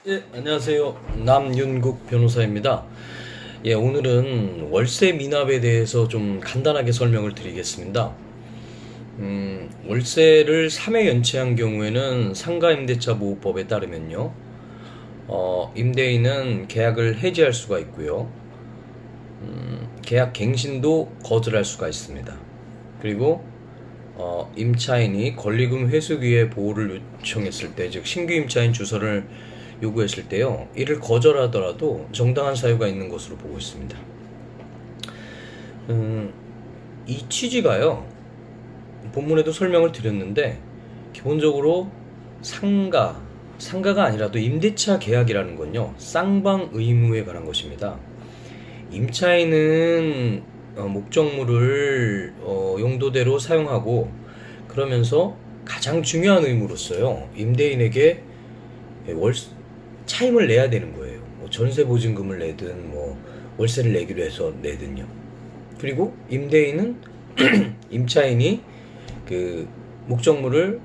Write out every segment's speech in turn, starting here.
안녕하세요. 남윤국 변호사입니다. 오늘은 월세 미납에 대해서 좀 간단하게 설명을 드리겠습니다. 월세를 3회 연체한 경우에는 상가임대차 보호법에 따르면요, 임대인은 계약을 해지할 수가 있고요, 계약 갱신도 거절할 수가 있습니다. 그리고 임차인이 권리금 회수기의 보호를 요청했을 때, 즉 신규 임차인 주소를 요구했을 때요, 이를 거절하더라도 정당한 사유가 있는 것으로 보고 있습니다. 이 취지가요, 본문에도 설명을 드렸는데, 기본적으로 상가가 아니라도 임대차 계약이라는 건요, 쌍방 의무에 관한 것입니다. 임차인은 목적물을 용도대로 사용하고, 그러면서 가장 중요한 의무로서요, 임대인에게 차임을 내야 되는 거예요. 뭐 전세 보증금을 내든 뭐 월세를 내기로 해서 내든요. 그리고 임대인은 임차인이 그 목적물을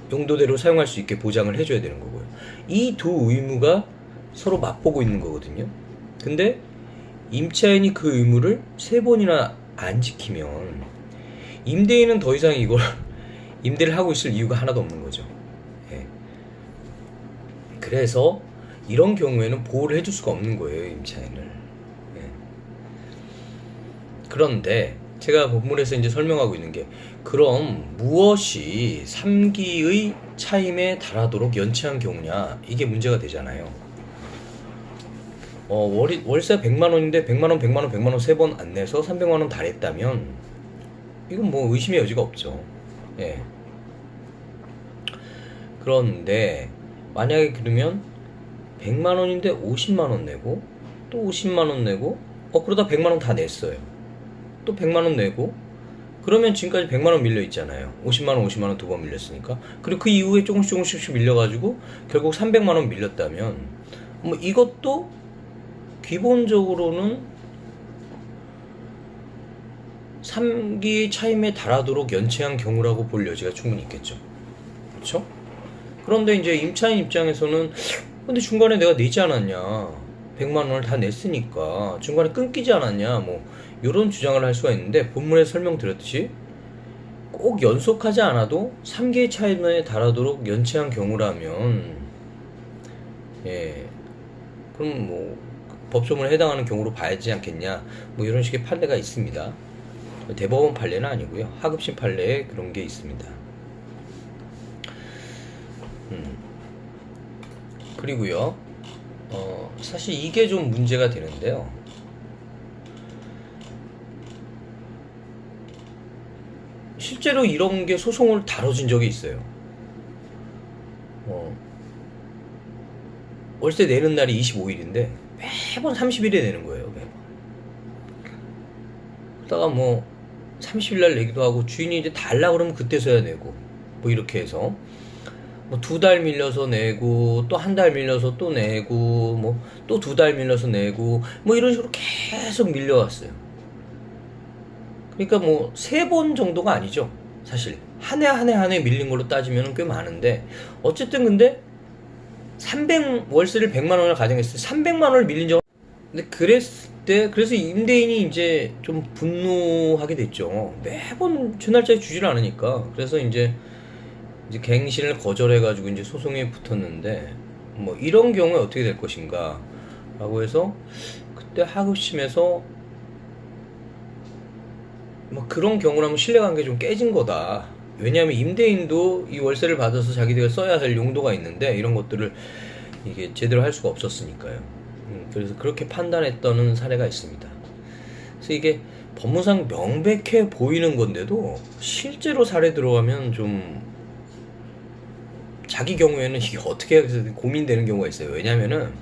용도대로 사용할 수 있게 보장을 해줘야 되는 거고요. 이 두 의무가 서로 맞보고 있는 거거든요. 근데 임차인이 그 의무를 3번이나 안 지키면 임대인은 더 이상 이걸 임대를 하고 있을 이유가 하나도 없는 거죠. 그래서 이런 경우에는 보호를 해줄 수가 없는 거예요, 임차인을. 그런데 제가 본문에서 이제 설명하고 있는 게, 그럼 무엇이 3기의 차임에 달하도록 연체한 경우냐, 이게 문제가 되잖아요. 월세 100만원인데 100만원 100만원 100만원 3번 안 내서 300만원 달했다면 이건 뭐 의심의 여지가 없죠. 그런데 만약에 그러면 100만원인데 50만원 내고, 또 50만원 내고, 그러다 100만원 다 냈어요. 또 100만원 내고, 그러면 지금까지 100만원 밀려 있잖아요. 50만원 50만원 2번 밀렸으니까. 그리고 그 이후에 조금씩 밀려가지고 결국 300만원 밀렸다면, 뭐 이것도 기본적으로는 3기 차임에 달하도록 연체한 경우라고 볼 여지가 충분히 있겠죠. 그렇죠? 그런데 이제 임차인 입장에서는, 근데 중간에 내가 내지 않았냐, 100만원을 다 냈으니까 중간에 끊기지 않았냐, 뭐 이런 주장을 할 수가 있는데, 본문에 설명드렸듯이 꼭 연속하지 않아도 3개의 차임에 달하도록 연체한 경우라면, 그럼 뭐 법조문에 해당하는 경우로 봐야지 않겠냐, 뭐 이런 식의 판례가 있습니다. 대법원 판례는 아니고요, 하급심 판례에 그런 게 있습니다. 그리고요, 사실 이게 좀 문제가 되는데요. 실제로 이런 게 소송을 다뤄진 적이 있어요. 월세 내는 날이 25일인데 매번 30일에 내는 거예요, 매번. 그러다가 뭐 30일 날 내기도 하고, 주인이 이제 달라 그러면 그때서야 내고, 뭐 이렇게 해서 뭐 2달 밀려서 내고, 또 1달 밀려서 또 내고, 뭐 또 2달 밀려서 내고, 뭐 이런 식으로 계속 밀려왔어요. 그러니까 뭐 3번 정도가 아니죠, 사실. 한 해 밀린 걸로 따지면 꽤 많은데, 어쨌든 근데 월세를 100만원을 가정했을 때 300만원을 밀린 적. 근데 그래서 임대인이 이제 좀 분노하게 됐죠. 매번 주 날짜에 주질 않으니까. 그래서 이제 갱신을 거절해가지고 이제 소송에 붙었는데, 뭐 이런 경우에 어떻게 될 것인가 라고 해서, 그때 하급심에서 뭐 그런 경우라면 신뢰관계 좀 깨진 거다. 왜냐하면 임대인도 이 월세를 받아서 자기들이 써야 할 용도가 있는데, 이런 것들을 이게 제대로 할 수가 없었으니까요. 그래서 그렇게 판단했던 사례가 있습니다. 그래서 이게 법무상 명백해 보이는 건데도 실제로 사례 들어가면 좀 자기 경우에는 이게 어떻게 해서 고민되는 경우가 있어요. 왜냐면은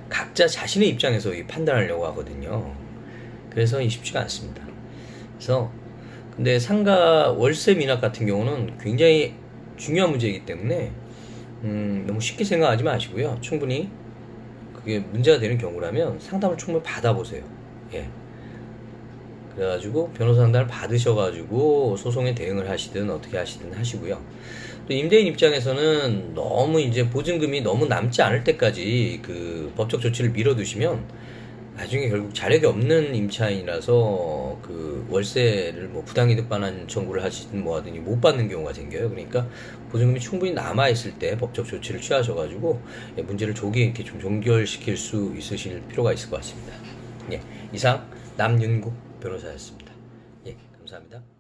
각자 자신의 입장에서 판단하려고 하거든요. 그래서 쉽지가 않습니다. 그래서 근데 상가 월세 미납 같은 경우는 굉장히 중요한 문제이기 때문에 너무 쉽게 생각하지 마시고요. 충분히 그게 문제가 되는 경우라면 상담을 충분히 받아보세요. 그래가지고 변호사 상담을 받으셔가지고 소송에 대응을 하시든 어떻게 하시든 하시고요. 또 임대인 입장에서는 너무 이제 보증금이 너무 남지 않을 때까지 그 법적 조치를 미뤄두시면 나중에 결국 자력이 없는 임차인이라서 그 월세를 뭐 부당이득 반환 청구를 하시든 뭐 하든지 못 받는 경우가 생겨요. 그러니까 보증금이 충분히 남아있을 때 법적 조치를 취하셔가지고 문제를 조기에 이렇게 좀 종결시킬 수 있으실 필요가 있을 것 같습니다. 예, 이상 남윤국 변호사였습니다. 예, 감사합니다.